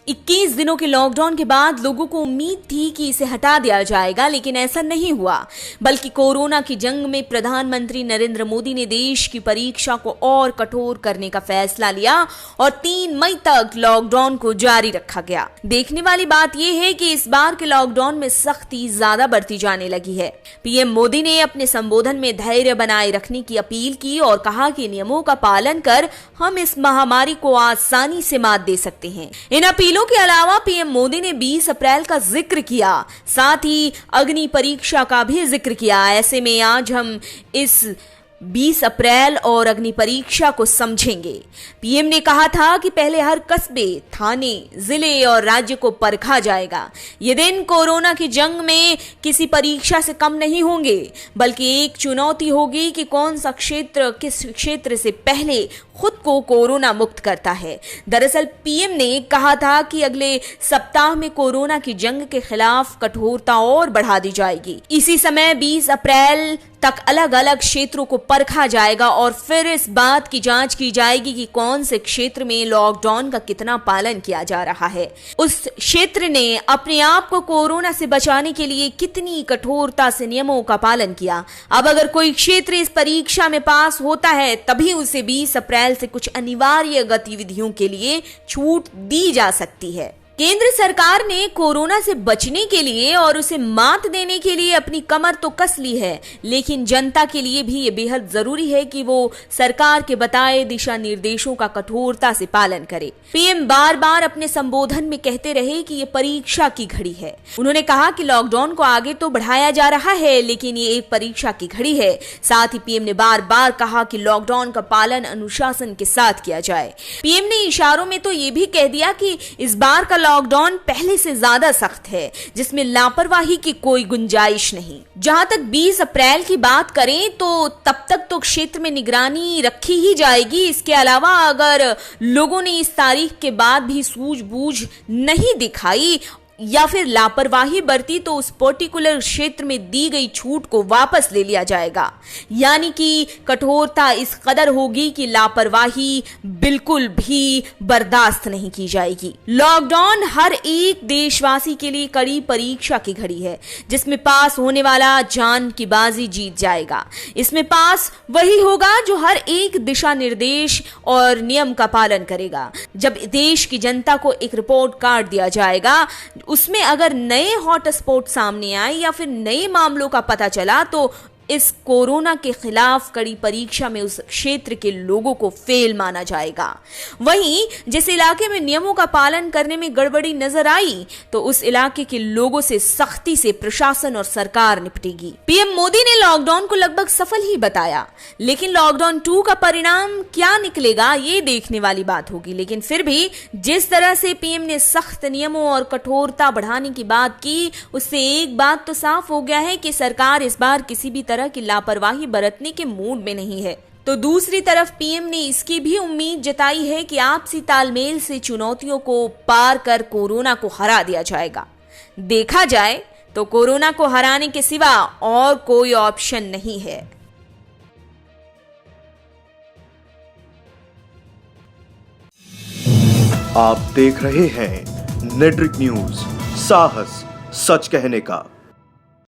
21 दिनों के लॉकडाउन के बाद लोगों को उम्मीद थी कि इसे हटा दिया जाएगा, लेकिन ऐसा नहीं हुआ। बल्कि कोरोना की जंग में प्रधानमंत्री नरेंद्र मोदी ने देश की परीक्षा को और कठोर करने का फैसला लिया और 3 मई तक लॉकडाउन को जारी रखा गया। देखने वाली बात यह है कि इस बार के लॉकडाउन में सख्ती ज्यादा बढ़ती जाने लगी है। पीएम मोदी ने अपने संबोधन में धैर्य बनाए रखने की अपील की और कहा कि नियमों का पालन कर हम इस महामारी को आसानी से मात दे सकते हैं। इन अपीलों के अलावा पीएम मोदी ने 20 अप्रैल का जिक्र किया, साथ ही अग्नि परीक्षा का भी जिक्र किया। ऐसे में आज हम इस 20 अप्रैल और अग्नि परीक्षा को समझेंगे। पीएम ने कहा था कि पहले हर कस्बे, थाने, जिले और राज्य को परखा जाएगा। ये दिन कोरोना की जंग में किसी परीक्षा से कम नहीं होंगे, बल्कि एक चुनौती होगी कि कौन सा क्षेत्र किस क्षेत्र से पहले खुद को कोरोना मुक्त करता है। दरअसल पीएम ने कहा था कि अगले सप्ताह में कोरोना की जंग के खिलाफ कठोरता और बढ़ा दी जाएगी। इसी समय 20 अप्रैल तक अलग अलग क्षेत्रों को परखा जाएगा और फिर इस बात की जांच की जाएगी कि कौन से क्षेत्र में लॉकडाउन का कितना पालन किया जा रहा है। उस क्षेत्र ने अपने आप को कोरोना से बचाने के लिए कितनी कठोरता से नियमों का पालन किया। अब अगर कोई क्षेत्र इस परीक्षा में पास होता है, तभी उसे 20 अप्रैल से कुछ अनिवार्य गतिविधियों के लिए छूट दी जा सकती है। केंद्र सरकार ने कोरोना से बचने के लिए और उसे मात देने के लिए अपनी कमर तो कस ली है, लेकिन जनता के लिए भी ये बेहद जरूरी है कि वो सरकार के बताए दिशा निर्देशों का कठोरता से पालन करे। पीएम बार बार अपने संबोधन में कहते रहे कि ये परीक्षा की घड़ी है। उन्होंने कहा कि लॉकडाउन को आगे तो बढ़ाया जा रहा है, लेकिन ये एक परीक्षा की घड़ी है। साथ ही पीएम ने बार बार कहा कि लॉकडाउन का पालन अनुशासन के साथ किया जाए। पीएम ने इशारों में तो ये भी कह दिया कि इस बार का लॉकडाउन पहले से ज्यादा सख्त है, जिसमें लापरवाही की कोई गुंजाइश नहीं। जहां तक 20 अप्रैल की बात करें तो तब तक तो क्षेत्र में निगरानी रखी ही जाएगी। इसके अलावा अगर लोगों ने इस तारीख के बाद भी सूझबूझ नहीं दिखाई या फिर लापरवाही बरती तो उस पर्टिकुलर क्षेत्र में दी गई छूट को वापस ले लिया जाएगा। यानी कि कठोरता इस कदर होगी कि लापरवाही बिल्कुल भी बर्दाश्त नहीं की जाएगी। लॉकडाउन हर एक देशवासी के लिए कड़ी परीक्षा की घड़ी है, जिसमें पास होने वाला जान की बाजी जीत जाएगा। इसमें पास वही होगा जो हर एक दिशा निर्देश और नियम का पालन करेगा। जब देश की जनता को एक रिपोर्ट कार्ड दिया जाएगा, उसमें अगर नए हॉटस्पॉट सामने आए या फिर नए मामलों का पता चला तो इस कोरोना के खिलाफ कड़ी परीक्षा में उस क्षेत्र के लोगों को फेल माना जाएगा। वहीं जिस इलाके में नियमों का पालन करने में गड़बड़ी नजर आई तो उस इलाके के लोगों से सख्ती से प्रशासन और सरकार निपटेगी। पीएम मोदी ने लॉकडाउन को लगभग सफल ही बताया, लेकिन लॉकडाउन 2 का परिणाम क्या निकलेगा ये देखने वाली बात होगी। लेकिन फिर भी जिस तरह से पीएम ने सख्त नियमों और कठोरता बढ़ाने की बात की, उससे एक बात तो साफ हो गया है कि सरकार इस बार किसी भी तरह की लापरवाही बरतने के मूड में नहीं है। तो दूसरी तरफ पीएम ने इसकी भी उम्मीद जताई है कि आपसी तालमेल से चुनौतियों को पार कर कोरोना को हरा दिया जाएगा। देखा जाए तो कोरोना को हराने के सिवा और कोई ऑप्शन नहीं है। आप देख रहे हैं नेट्रिक न्यूज, साहस सच कहने का।